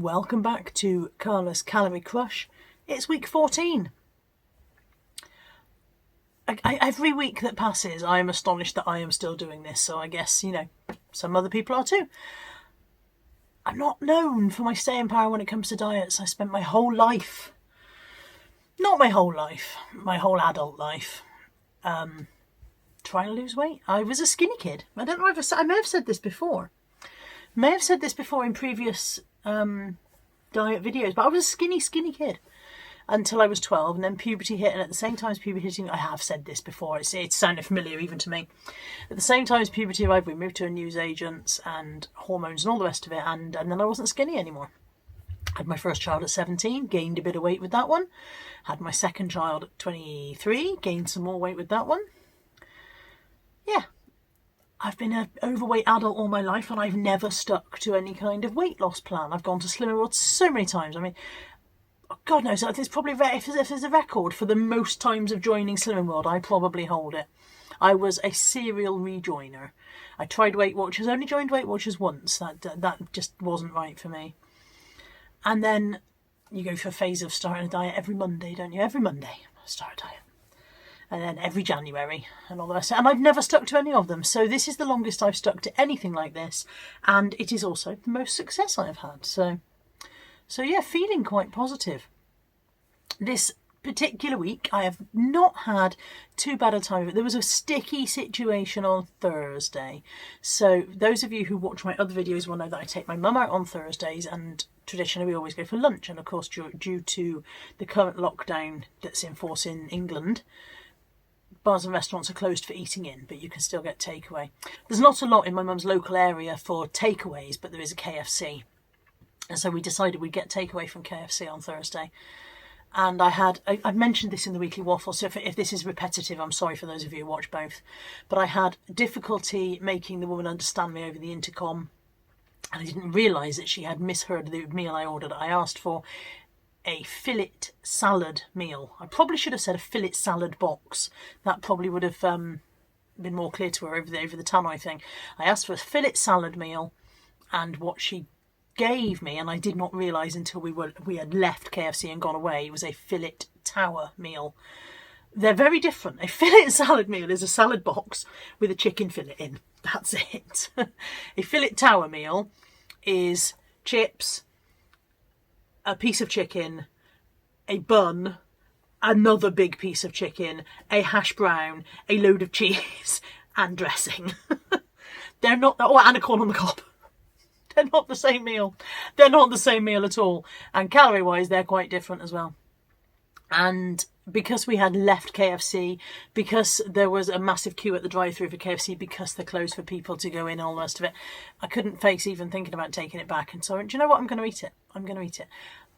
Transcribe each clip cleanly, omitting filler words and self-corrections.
Welcome back to Carla'S Calorie Crush. It's week 14. Every week that passes, I am astonished that I am still doing this, so I guess, some other people are too. I'm not known for my staying power when it comes to diets. I spent my whole life, not my whole life, my whole adult life, trying to lose weight. I was a skinny kid. I don't know if I may have said this before. In previous diet videos, but I was a skinny kid until I was 12, and then puberty hit, and at the same time as puberty hitting, I have said this before, it sounded familiar even to me. At the same time as puberty arrived, we moved to a newsagents and hormones and all the rest of it, and then I wasn't skinny anymore. Had my first child at 17, gained a bit of weight with that one. Had my second child at 23, gained some more weight with that one. Yeah. I've been an overweight adult all my life, and I've never stuck to any kind of weight loss plan. I've gone to Slimming World so many times. I mean, God knows, there's probably, if there's a record for the most times of joining Slimming World, I probably hold it. I was a serial rejoiner. I tried Weight Watchers, only joined Weight Watchers once. That just wasn't right for me. And then you go through a phase of starting a diet every Monday, don't you? Every Monday, start a diet. And then every January and all the rest. And I've never stuck to any of them. So this is the longest I've stuck to anything like this. And it is also the most success I've had. So yeah, feeling quite positive. This particular week, I have not had too bad a time of it. There was a sticky situation on Thursday. So those of you who watch my other videos will know that I take my mum out on Thursdays, and traditionally we always go for lunch. And of course, due to the current lockdown that's in force in England, bars and restaurants are closed for eating in, but you can still get takeaway. There's not a lot in my mum's local area for takeaways, but there is a KFC. And so we decided we'd get takeaway from KFC on Thursday. And I mentioned this in the Weekly Waffle, so if this is repetitive, I'm sorry for those of you who watch both. But I had difficulty making the woman understand me over the intercom. And I didn't realise that she had misheard the meal I ordered. I asked for a fillet salad meal. I probably should have said a fillet salad box. That probably would have been more clear to her over the tannoy thing. I asked for a fillet salad meal, and what she gave me, and I did not realise until we had left KFC and gone away, it was a fillet tower meal. They're very different. A fillet salad meal is a salad box with a chicken fillet in. That's it. A fillet tower meal is chips, a piece of chicken, a bun, another big piece of chicken, a hash brown, a load of cheese, and dressing. They're not, and a corn on the cob. They're not the same meal. They're not the same meal at all. And calorie-wise, they're quite different as well. And because we had left KFC, because there was a massive queue at the drive-thru for KFC, because they're closed for people to go in and all the rest of it, I couldn't face even thinking about taking it back. And so, do you know what? I'm going to eat it.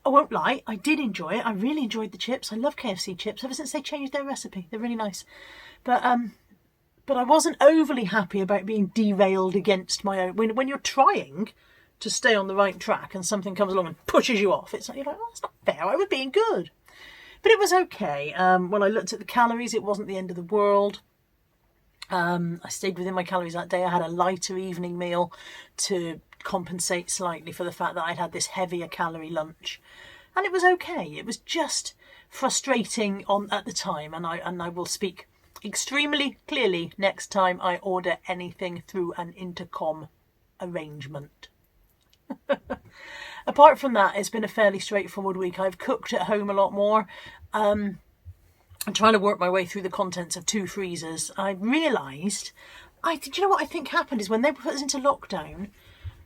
I won't lie, I did enjoy it. I really enjoyed the chips. I love KFC chips ever since they changed their recipe. They're really nice. But I wasn't overly happy about being derailed against my own. When you're trying to stay on the right track and something comes along and pushes you off, it's like, you're like, oh, that's not fair. I was being good. But it was okay. When I looked at the calories, it wasn't the end of the world. I stayed within my calories that day. I had a lighter evening meal to compensate slightly for the fact that I'd had this heavier calorie lunch. And it was okay. It was just frustrating at the time. And I will speak extremely clearly next time I order anything through an intercom arrangement. Apart from that, it's been a fairly straightforward week. I've cooked at home a lot more. I'm trying to work my way through the contents of 2 freezers. I realised, do you know what I think happened is when they put us into lockdown,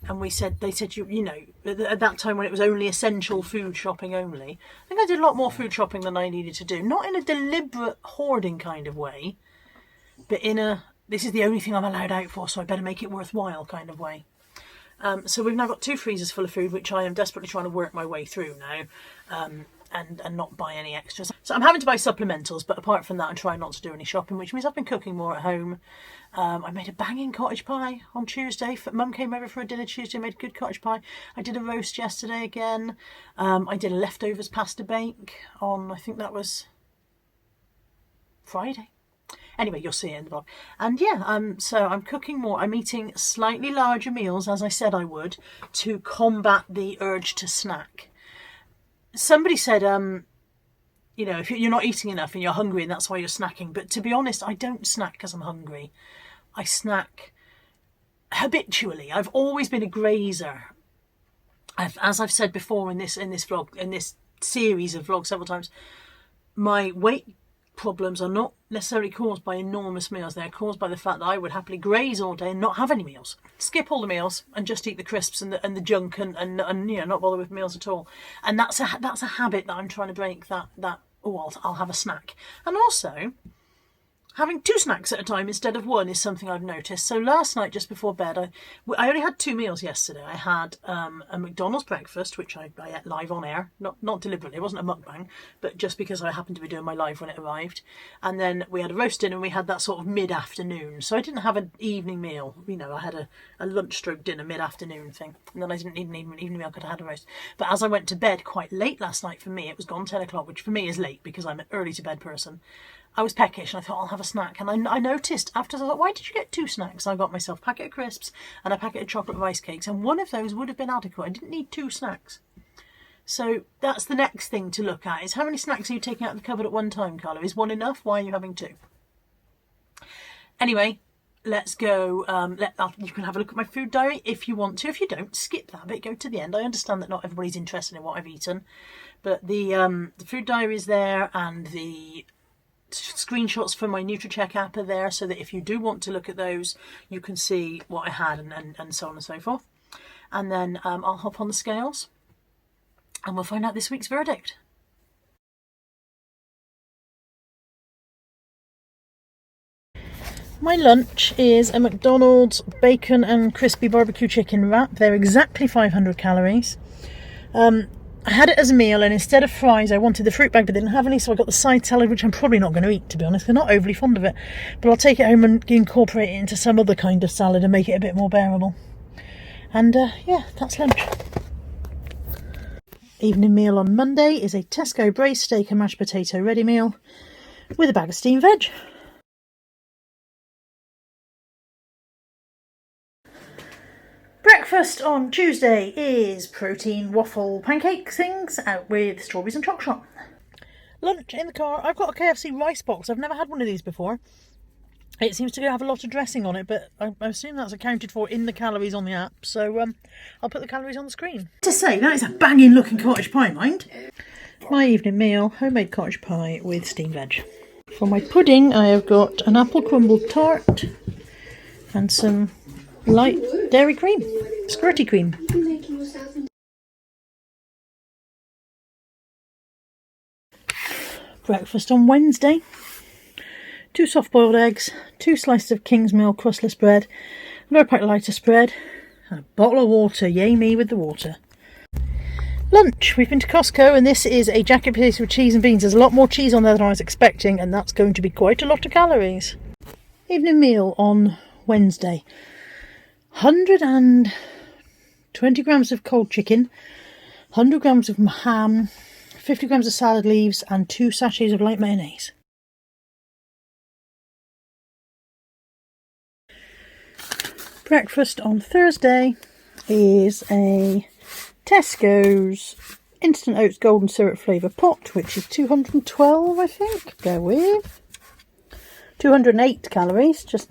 and they said at that time when it was only essential food shopping only, I think I did a lot more food shopping than I needed to do. Not in a deliberate hoarding kind of way, but in this is the only thing I'm allowed out for, so I better make it worthwhile kind of way. So we've now got 2 freezers full of food, which I am desperately trying to work my way through now, and not buy any extras. So I'm having to buy supplementals, but apart from that, I'm trying not to do any shopping, which means I've been cooking more at home. I made a banging cottage pie on Tuesday. Mum came over for a dinner Tuesday, made a good cottage pie. I did a roast yesterday again. I did a leftovers pasta bake on, I think that was Friday. Anyway, you'll see it in the vlog. And yeah, so I'm cooking more. I'm eating slightly larger meals, as I said I would, to combat the urge to snack. Somebody said, you know, if you're not eating enough and you're hungry and that's why you're snacking. But to be honest, I don't snack because I'm hungry. I snack habitually. I've always been a grazer. As I've said before in this vlog, in this series of vlogs several times, my weight problems are not necessarily caused by enormous meals. They're caused by the fact that I would happily graze all day and not have any meals. Skip all the meals and just eat the crisps and the junk and you know, not bother with meals at all. And that's a habit that I'm trying to break. I'll have a snack. And also, having 2 snacks at a time instead of 1 is something I've noticed. So last night, just before bed, I only had 2 meals yesterday. I had a McDonald's breakfast, which I ate live on air. Not deliberately, it wasn't a mukbang, but just because I happened to be doing my live when it arrived. And then we had a roast dinner and we had that sort of mid-afternoon. So I didn't have an evening meal. You know, I had a lunch-stroke dinner mid-afternoon thing. And then I didn't need an evening meal, I could have had a roast. But as I went to bed quite late last night, for me, it was gone 10 o'clock, which for me is late because I'm an early-to-bed person. I was peckish and I thought I'll have a snack, and I noticed after, I thought, why did you get 2 snacks? I got myself a packet of crisps and a packet of chocolate rice cakes, and one of those would have been adequate. I didn't need 2 snacks. So that's the next thing to look at, is how many snacks are you taking out of the cupboard at one time, Carla? Is 1 enough? Why are you having 2? Anyway, let's go. You can have a look at my food diary if you want to. If you don't, skip that bit, go to the end. I understand that not everybody's interested in what I've eaten, but the food diary is there, and the screenshots from my NutriCheck app are there, so that if you do want to look at those, you can see what I had and so on and so forth. And then I'll hop on the scales and we'll find out this week's verdict. My lunch is a McDonald's bacon and crispy barbecue chicken wrap. They're exactly 500 calories. I had it as a meal, and instead of fries I wanted the fruit bag, but didn't have any, so I got the side salad, which I'm probably not going to eat, to be honest. I'm not overly fond of it, but I'll take it home and incorporate it into some other kind of salad and make it a bit more bearable. And yeah, that's lunch. Evening meal on Monday is a Tesco braised steak and mashed potato ready meal with a bag of steamed veg. Breakfast on Tuesday is protein waffle pancake things out with strawberries and choc shot. Lunch in the car. I've got a KFC rice box. I've never had one of these before. It seems to have a lot of dressing on it, but I assume that's accounted for in the calories on the app. So I'll put the calories on the screen. To say, that is a banging looking cottage pie, mind. My evening meal, homemade cottage pie with steamed veg. For my pudding, I have got an apple crumble tart and some light dairy cream, squirty cream. Breakfast on Wednesday. 2 soft-boiled eggs, 2 slices of Kingsmill crustless bread, a lower pack lighter spread, and a bottle of water. Yay me with the water. Lunch. We've been to Costco, and this is a jacket potato with cheese and beans. There's a lot more cheese on there than I was expecting, and that's going to be quite a lot of calories. Evening meal on Wednesday. 120 grams of cold chicken, 100 grams of ham, 50 grams of salad leaves, and 2 sachets of light mayonnaise. Breakfast on Thursday is a Tesco's instant oats golden syrup flavour pot, which is 212, I think. Bear with. 208 calories, just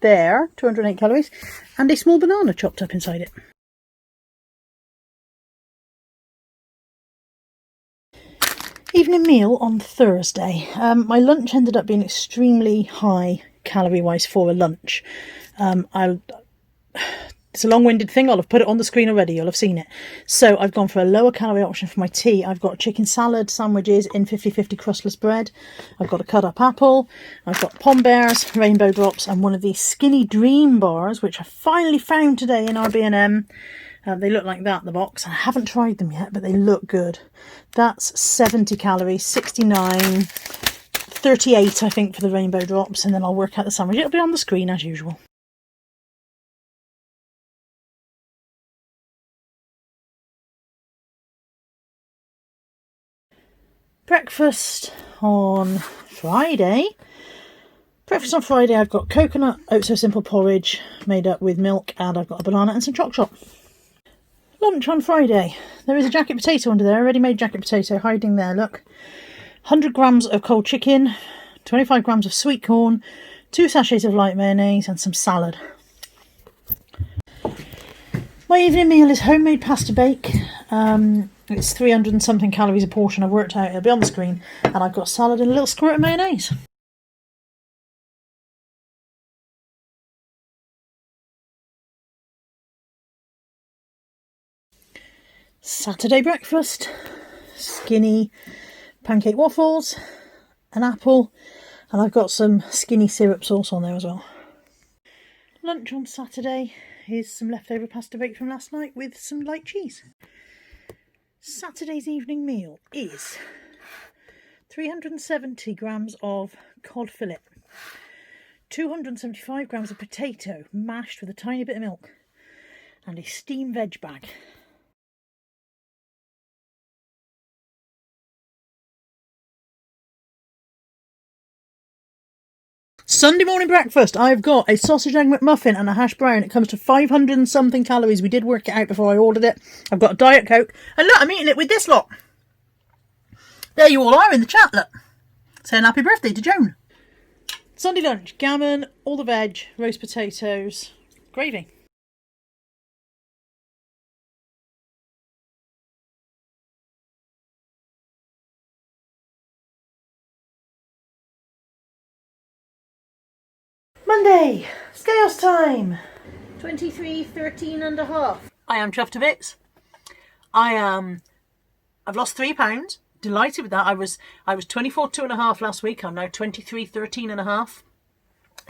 there, 208 calories, and a small banana chopped up inside it. Evening meal on Thursday. My lunch ended up being extremely high calorie-wise for a lunch. It's a long-winded thing. I'll have put it on the screen already. You'll have seen it. So I've gone for a lower calorie option for my tea. I've got chicken salad sandwiches in 50/50 crustless bread. I've got a cut-up apple. I've got Pom Bears, rainbow drops, and one of these skinny dream bars, which I finally found today in our B&M. They look like that in the box. I haven't tried them yet, but they look good. That's 70 calories, 69, 38 I think for the rainbow drops, and then I'll work out the sandwich. It'll be on the screen as usual. Breakfast on Friday. Breakfast on Friday, I've got coconut oat so simple porridge made up with milk, and I've got a banana and some choc chop. Lunch on Friday, there is a jacket potato under there, a ready-made jacket potato hiding there, look. 100 grams of cold chicken, 25 grams of sweet corn, 2 sachets of light mayonnaise and some salad. My evening meal is homemade pasta bake. It's 300 and something calories a portion. I've worked out, it'll be on the screen. And I've got salad and a little squirt of mayonnaise. Saturday breakfast, skinny pancake waffles, an apple, and I've got some skinny syrup sauce on there as well. Lunch on Saturday is some leftover pasta bake from last night with some light cheese. Saturday's evening meal is 370 grams of cod fillet, 275 grams of potato mashed with a tiny bit of milk, and a steamed veg bag. Sunday morning breakfast, I've got a sausage egg McMuffin and a hash brown. It comes to 500 and something calories. We did work it out before I ordered it. I've got a Diet Coke. And look, I'm eating it with this lot. There you all are in the chat, look. Saying happy birthday to Joan. Sunday lunch, gammon, all the veg, roast potatoes, gravy. Monday, scales time. 23:13 and a half. I am chuffed to bits. I've lost £3. Delighted with that. I was 24.2.5 last week. I'm now 23.13 and a half.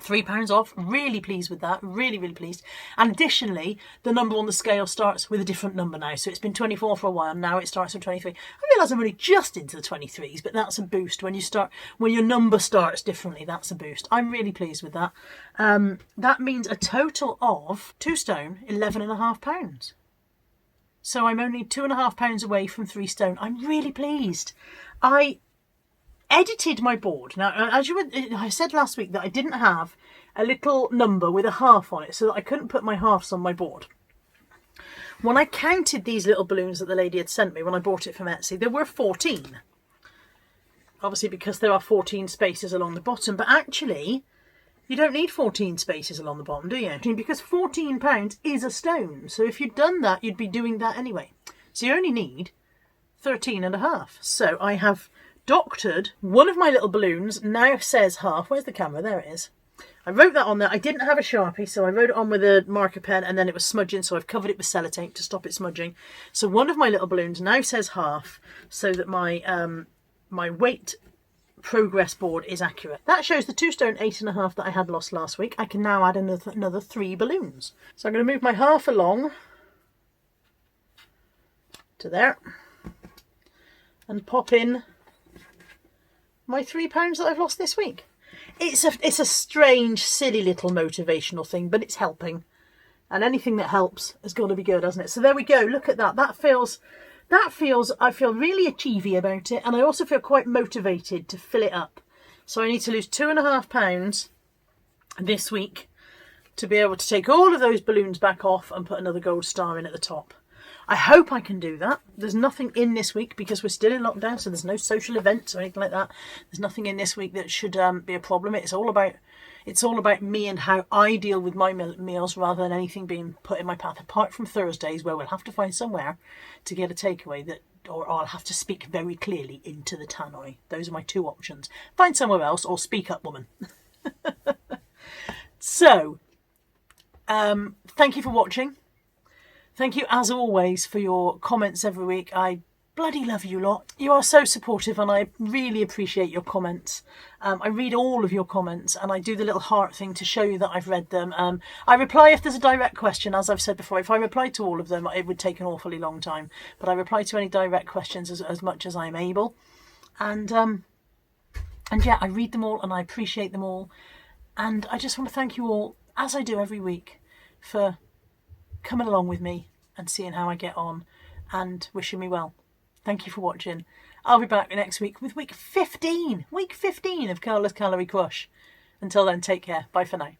£3 off. Really pleased with that. Really, really pleased. And additionally, the number on the scale starts with a different number now. So it's been 24 for a while. Now it starts with 23. I realise I'm only just into the 23s, but that's a boost. When your number starts differently, that's a boost. I'm really pleased with that. That means a total of 2 stone, 11.5 pounds. So I'm only 2.5 pounds away from 3 stone. I'm really pleased. I edited my board. Now, I said last week that I didn't have a little number with a half on it, so that I couldn't put my halves on my board. When I counted these little balloons that the lady had sent me when I bought it from Etsy, there were 14. Obviously, because there are 14 spaces along the bottom, but actually, you don't need 14 spaces along the bottom, do you? Because £14 is a stone. So if you'd done that, you'd be doing that anyway. So you only need 13.5. So I have doctored one of my little balloons, now says half. Where's the camera? There it is. I wrote that on there. I didn't have a Sharpie, so I wrote it on with a marker pen, and then it was smudging, so I've covered it with sellotape to stop it smudging. So one of my little balloons now says half, so that my weight progress board is accurate. That shows the 2 stone 8.5 that I had lost last week. I can now add another 3 balloons. So I'm going to move my half along to there and pop in my £3 that I've lost this week. It's a strange, silly little motivational thing, but it's helping. And anything that helps has got to be good, hasn't it? So there we go. Look at that. That feels, I feel really achievey about it. And I also feel quite motivated to fill it up. So I need to lose 2.5 pounds this week to be able to take all of those balloons back off and put another gold star in at the top. I hope I can do that. There's nothing in this week because we're still in lockdown, so there's no social events or anything like that. There's nothing in this week that should be a problem. It's all about me and how I deal with my meals rather than anything being put in my path, apart from Thursdays where we'll have to find somewhere to get a takeaway or I'll have to speak very clearly into the tannoy. Those are my 2 options. Find somewhere else or speak up, woman. So, thank you for watching. Thank you, as always, for your comments every week. I bloody love you lot. You are so supportive and I really appreciate your comments. I read all of your comments and I do the little heart thing to show you that I've read them. I reply if there's a direct question, as I've said before. If I replied to all of them, it would take an awfully long time. But I reply to any direct questions as much as I'm able. And yeah, I read them all and I appreciate them all. And I just want to thank you all, as I do every week, for coming along with me and seeing how I get on and wishing me well. Thank you for watching. I'll be back next week with week 15 of Carla'S Calorie Crush. Until then, take care. Bye for now.